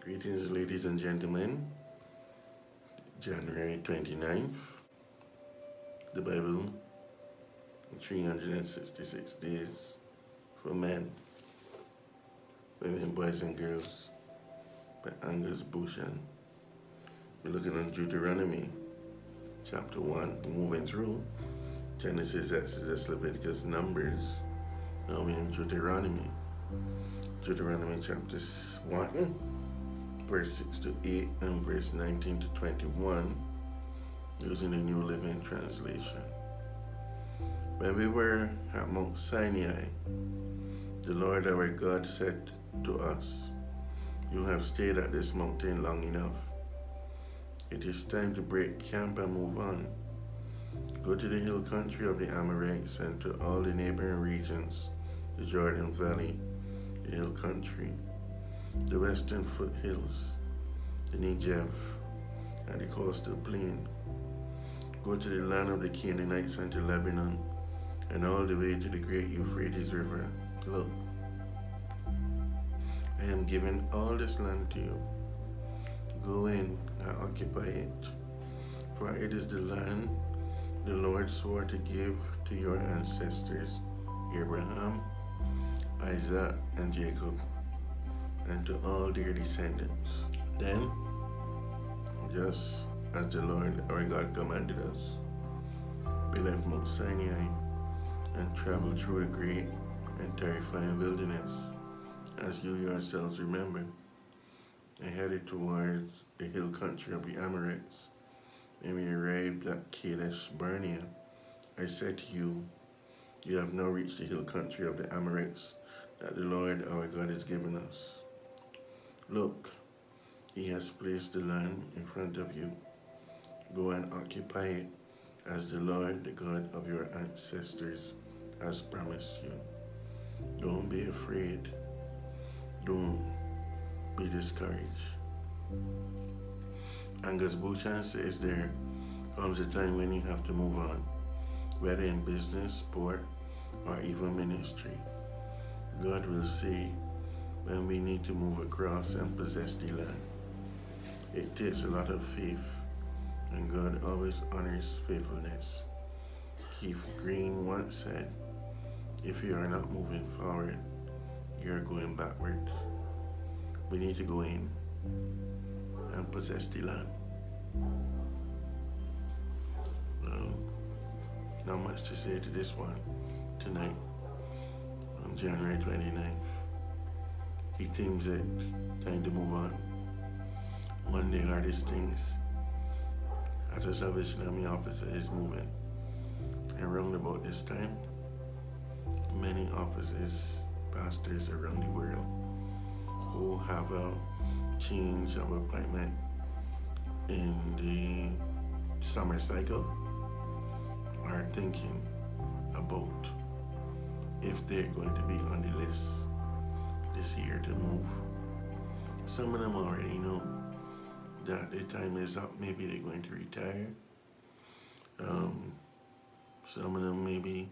Greetings, ladies and gentlemen. January 29th, the Bible, 366 days for men, women, boys, and girls by Angus Buchan. We're looking at Deuteronomy chapter 1, moving through Genesis, Exodus, Leviticus, Numbers. Now we're in Deuteronomy. Deuteronomy chapter 1, verse 6 to 8, and verse 19 to 21, using the New Living Translation. When we were at Mount Sinai, the Lord our God said to us, "You have stayed at this mountain long enough. It is time to break camp and move on. Go to the hill country of the Amorites and to all the neighboring regions, the Jordan Valley, the hill country, the western foothills, the Negev, and the coastal plain. Go to the land of the Canaanites and to Lebanon, and all the way to the great Euphrates River. Look, I am giving all this land to you. Go in and occupy it, for it is the land the Lord swore to give to your ancestors, Abraham, Isaac, and Jacob, and to all their descendants." Then, just as the Lord our God commanded us, we left Mount Sinai and traveled through a great and terrifying wilderness, as you yourselves remember, and headed towards the hill country of the Amorites. When we arrived at Kadesh Barnea, I said to you, "You have now reached the hill country of the Amorites that the Lord our God has given us. Look, he has placed the land in front of you. Go and occupy it as the Lord, the God of your ancestors, has promised you. Don't be afraid. Don't be discouraged." Angus Buchan says there comes a time when you have to move on, whether in business, sport, or even ministry. God will say when we need to move across and possess the land. It takes a lot of faith, and God always honors faithfulness. Keith Green once said, "If you are not moving forward, you are going backward." We need to go in and possess the land. Well, not much to say to this one tonight on January 29th. He themes it, time to move on. One of the hardest things as a Salvation Army officer is moving. And around about this time, many officers, pastors around the world who have a change of appointment in the summer cycle are thinking about if they're going to be on the list this year to move. Some of them already know that their time is up. Maybe they're going to retire. Some of them maybe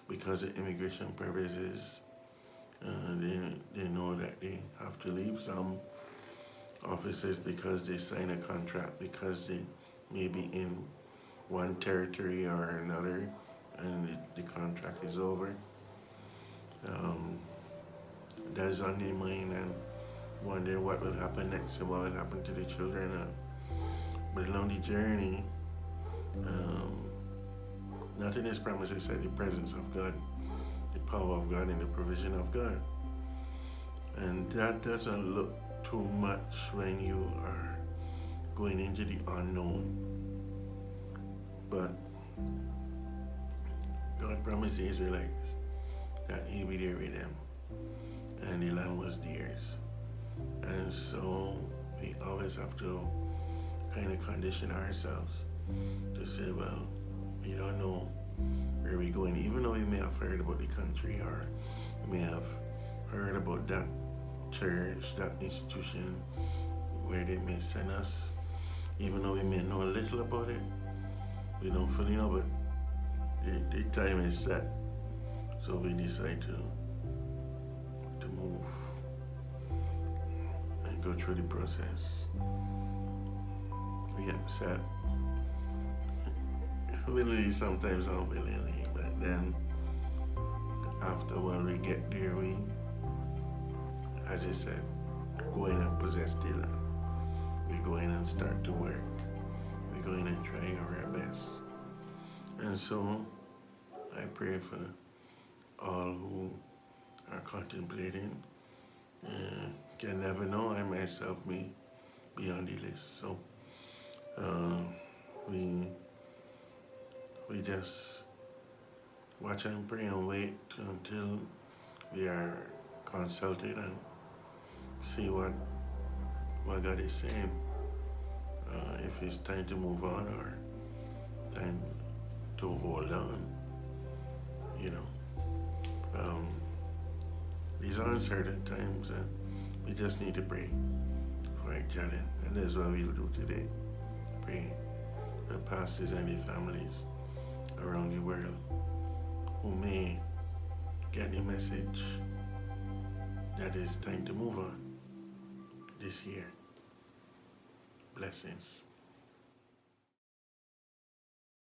because of immigration purposes, they know that they have to leave. Some officers because they sign a contract because they may be in one territory or another and the contract is over. That's on their mind and wonder what will happen next and what will happen to the children. But along the journey, nothing is promised except the presence of God, the power of God, and the provision of God. And that doesn't look too much when you are going into the unknown. But God promised the Israelites that He'd be there with them, and the land was theirs. And so we always have to kind of condition ourselves to say, well, we don't know where we're going, even though we may have heard about the country or we may have heard about that church, that institution where they may send us, even though we may know a little about it, we don't fully know, but the time is set, so we decide to move and go through the process. We accept willingly, sometimes unwillingly, but then after when we get there, we, as I said, go in and possess the land. We go in and start to work. We go in and try our best. And so I pray for all who are contemplating. Can never know, I myself may be on the list. So we just watch and pray and wait until we are consulted and see what God is saying. If it's time to move on or time to hold on, you know. These are uncertain times and we just need to pray for each other. And that's what we'll do today. Pray for pastors and their families around the world who may get the message that it's time to move on this year. Blessings.